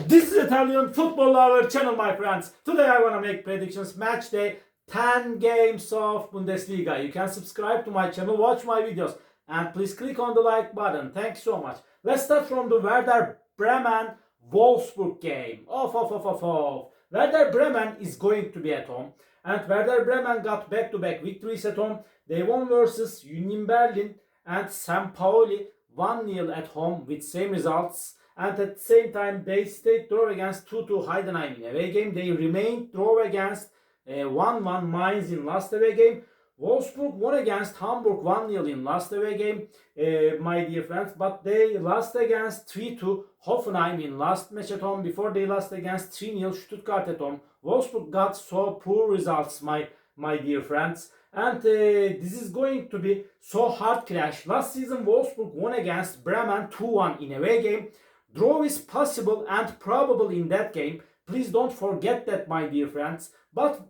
This is Italian Football Lover channel, my friends. Today I want to make predictions. Match day 10 games of Bundesliga. You can subscribe to my channel, watch my videos, and please click on the like button. Thanks so much. Let's start from the Werder Bremen Wolfsburg game. Werder Bremen is going to be at home, and Werder Bremen got back-to-back victories at home. They won versus Union Berlin and St. Pauli 1-0 at home with same results. And at the same time, they stayed draw against 2-2 Heidenheim in away game. They remained draw against 1-1 Mainz in last away game. Wolfsburg won against Hamburg 1-0 in last away game, my dear friends. But they lost against 3-2 Hoffenheim in last match at home. Before they lost against 3-0 Stuttgart at home. Wolfsburg got so poor results, my dear friends. And this is going to be so hard clash. Last season, Wolfsburg won against Bremen 2-1 in away game. Draw is possible and probable in that game. Please don't forget that, my dear friends. But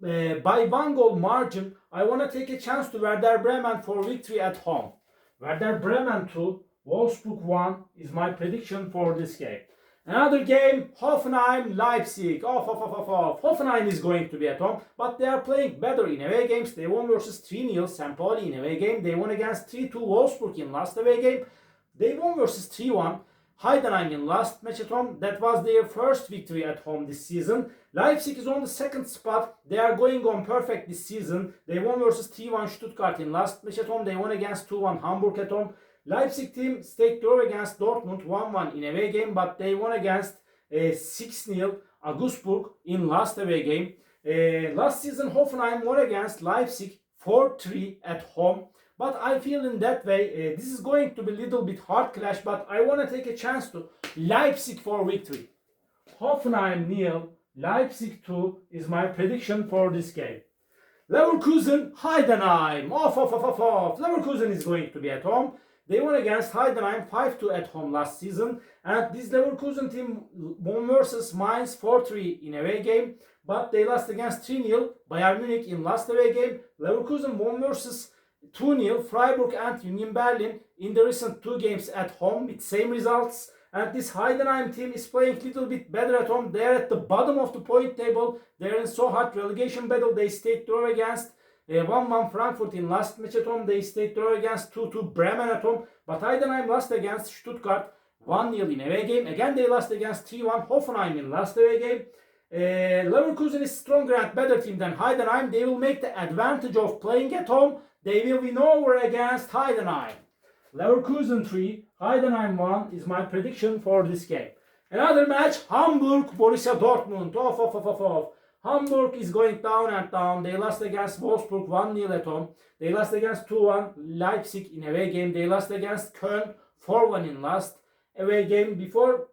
by 1 goal margin, I want to take a chance to Werder Bremen for victory at home. Werder Bremen 2, Wolfsburg 1 is my prediction for this game. Another game, Hoffenheim Leipzig. Hoffenheim is going to be at home, but they are playing better in away games. They won versus 3-0 St. Pauli in away game. They won against 3-2 Wolfsburg in last away game. They won versus 3-1 Heidenheim in last match at home. That was their first victory at home this season. Leipzig is on the second spot. They are going on perfect this season. They won versus 3-1 Stuttgart in last match at home. They won against 2-1 Hamburg at home. Leipzig team stayed draw against Dortmund 1-1 in away game, but they won against 6-0 Augsburg in last away game. Last season Hoffenheim won against Leipzig 4-3 at home. But I feel in that way, this is going to be a little bit hard clash, but I want to take a chance to Leipzig for victory. Hoffenheim 0, Leipzig 2 is my prediction for this game. Leverkusen, Heidenheim. Leverkusen is going to be at home. They won against Heidenheim 5-2 at home last season. And this Leverkusen team won versus Mainz 4-3 in away game. But they lost against 3-0 Bayern Munich in last away game. Leverkusen won versus 2-0 Freiburg and Union Berlin in the recent 2 games at home with same results. And this Heidenheim team is playing a little bit better at home. They're at the bottom of the point table. They're in so hard relegation battle. They stayed draw against 1-1 Frankfurt in last match at home. They stayed draw against 2-2 Bremen at home. But Heidenheim lost against Stuttgart 1-0 in away game. Again they lost against 3-1 Hoffenheim in last away game. Leverkusen is stronger and better team than Heidenheim. They will make the advantage of playing at home. They will win over against Heidenheim. Leverkusen 3, Heidenheim 1 is my prediction for this game. Another match, Hamburg Borussia Dortmund. Hamburg is going down and down. They lost against Wolfsburg 1-0 at home. They lost against 2-1 Leipzig in away game. They lost against Köln 4-1 in last away game. Before,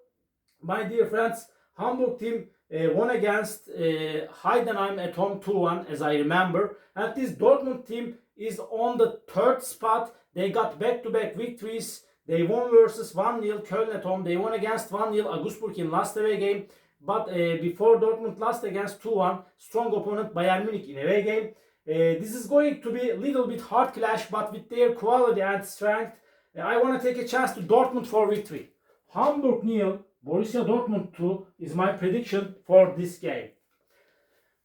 my dear friends, Hamburg team won against Heidenheim at home 2-1 as I remember. And this Dortmund team is on the third spot. They got back-to-back victories. They won versus 1-0 Köln at home. They won against 1-0 Augsburg in last away game. But before Dortmund lost against 2-1 strong opponent Bayern Munich in away game. This is going to be a little bit hard clash, but with their quality and strength, I want to take a chance to Dortmund for victory. Hamburg 0, Borussia Dortmund 2 is my prediction for this game.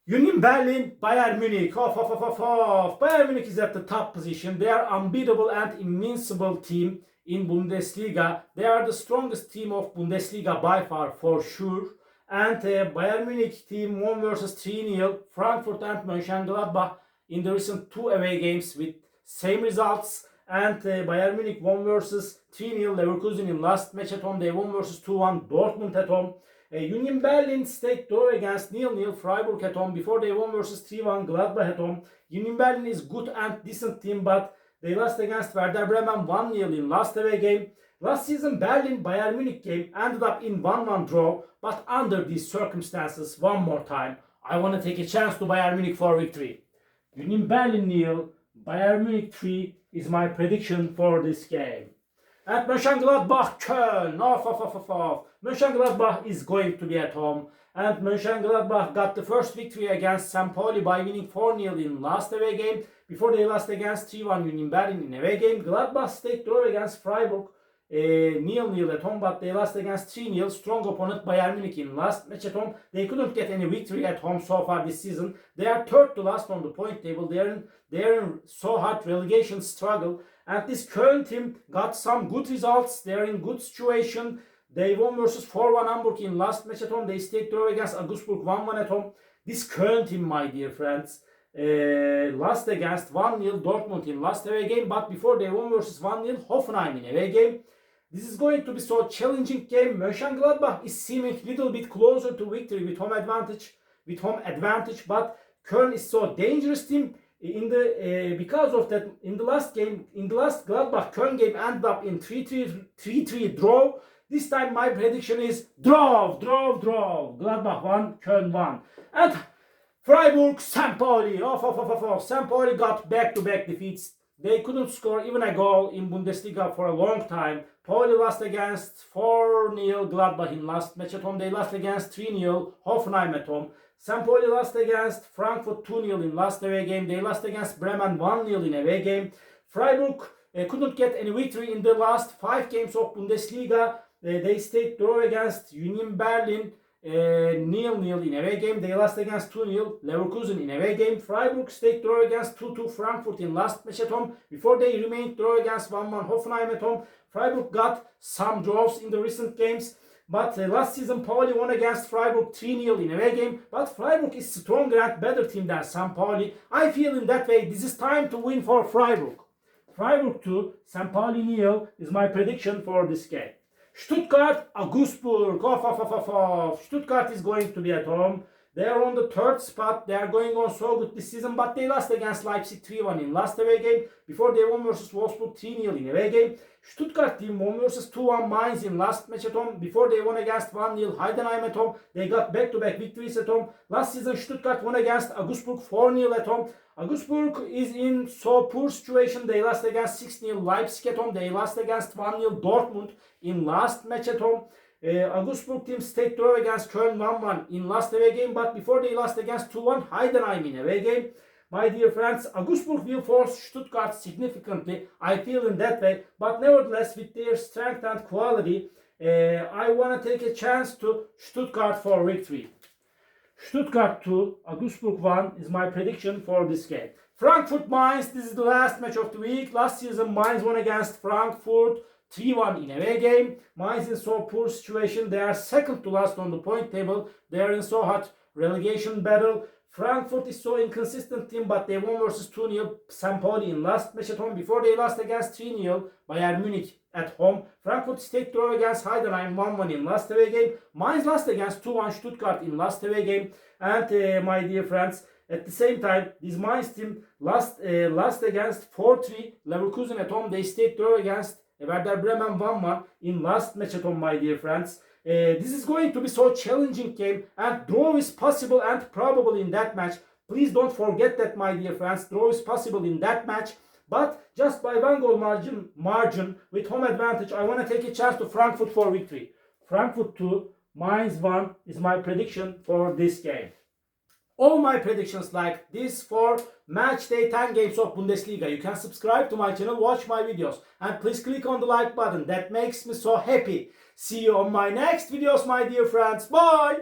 Union Berlin, Bayern Munich. Bayern Munich is at the top position. They are unbeatable and invincible team in Bundesliga. They are the strongest team of Bundesliga by far, for sure. And Bayern Munich team won versus 3-0 Frankfurt and Mönchengladbach in the recent 2 away games with same results. And Bayern Munich won versus 3-0 Leverkusen in last match at home. They won versus 2-1 Dortmund at home. Union Berlin stayed draw against 0-0 Freiburg at home. Before they won versus 3-1 Gladbach at home. Union Berlin is good and decent team, but they lost against Werder Bremen 1-0 in last away game. Last season Berlin Bayern Munich game ended up in 1-1 draw, but under these circumstances, one more time, I want to take a chance to Bayern Munich for victory. Union Berlin 0, Bayern Munich 3 is my prediction for this game. And Mönchengladbach Köln. Mönchengladbach is going to be at home. And Mönchengladbach got the first victory against St. Pauli by winning 4-0 in last away game. Before they lost against 3-1 Union Berlin in away game. Gladbach stayed draw against Freiburg 0-0 at home, but they lost against 3-0. Strong opponent Bayern Munich in last match at home. They couldn't get any victory at home so far this season. They are third to last on the point table. They are in so hard relegation struggle. And this Köln team got some good results. They are in good situation. They won versus 4-1 Hamburg in last match at home. They stayed draw against Augsburg 1-1 at home. This Köln team, my dear friends, lost against 1-0 Dortmund in last away game, but before they won versus 1-0 Hoffenheim in away game. This is going to be so challenging game. Mönchengladbach is seeming a little bit closer to victory with home advantage, but Köln is so dangerous team. Because of that, in the last Gladbach Köln game ended up in 3-3 draw. This time my prediction is draw. Gladbach 1, Köln 1. And Freiburg, St. Pauli. St. Pauli got back-to-back defeats. They couldn't score even a goal in Bundesliga for a long time. Pauli lost against 4-0 Gladbach in last match at home. They lost against 3-0 Hoffenheim at home. St. Pauli lost against Frankfurt 2-0 in last away game. They lost against Bremen 1-0 in away game. Freiburg couldn't get any victory in the last 5 games of Bundesliga. They stayed draw against Union Berlin 0-0 in away game. They lost against 2-0 Leverkusen in away game. Freiburg stayed draw against 2-2 Frankfurt in last match at home. Before they remained draw against 1-1 Hoffenheim at home. Freiburg got some draws in the recent games. But last season Pauli won against Freiburg 3-0 in away game. But Freiburg is stronger and better team than St. Pauli. I feel in that way this is time to win for Freiburg. Freiburg 2, St. Pauli 0 is my prediction for this game. Stuttgart, Augsburg. Stuttgart is going to be at home. They are on the 3rd spot. They are going on so good this season, but they lost against Leipzig 3-1 in last away game. Before they won versus Wolfsburg 3-0 in away game. Stuttgart team won versus 2-1 Mainz in last match at home. Before they won against 1-0 Heidenheim at home. They got back-to-back victories at home. Last season Stuttgart won against Augsburg 4-0 at home. Augsburg is in so poor situation. They lost against 6-0 Leipzig at home. They lost against 1-0 Dortmund in last match at home. Augsburg team stayed draw against Köln 1-1 in last away game, but before they lost against 2-1 Heidenheim in away game. My dear friends, Augsburg will force Stuttgart significantly. I feel in that way, but nevertheless with their strength and quality, I want to take a chance to Stuttgart for victory. Stuttgart 2, Augsburg 1 is my prediction for this game. Frankfurt Mainz, this is the last match of the week. Last season Mainz won against Frankfurt 3-1 in away game. Mainz in so poor situation. They are second to last on the point table. They are in so hot relegation battle. Frankfurt is so inconsistent team, but they won versus 2-0 St. Pauli in last match at home. Before they lost against 3-0 Bayern Munich at home. Frankfurt stayed draw against Heidenheim 1-1 in last away game. Mainz lost against 2-1 Stuttgart in last away game. And my dear friends, at the same time, this Mainz team lost against 4-3 Leverkusen at home. They stayed draw against Werder Bremen 1-1 in last match at home, my dear friends. This is going to be so challenging game, and draw is possible and probable in that match. Please don't forget that, my dear friends. Draw is possible in that match, but just by 1 goal margin with home advantage, I want to take a chance to Frankfurt for victory. Frankfurt 2, Mainz 1 is my prediction for this game. All my predictions like this for match day 10 games of Bundesliga. You can subscribe to my channel, watch my videos, and please click on the like button. That makes me so happy. See you on my next videos, my dear friends. Bye!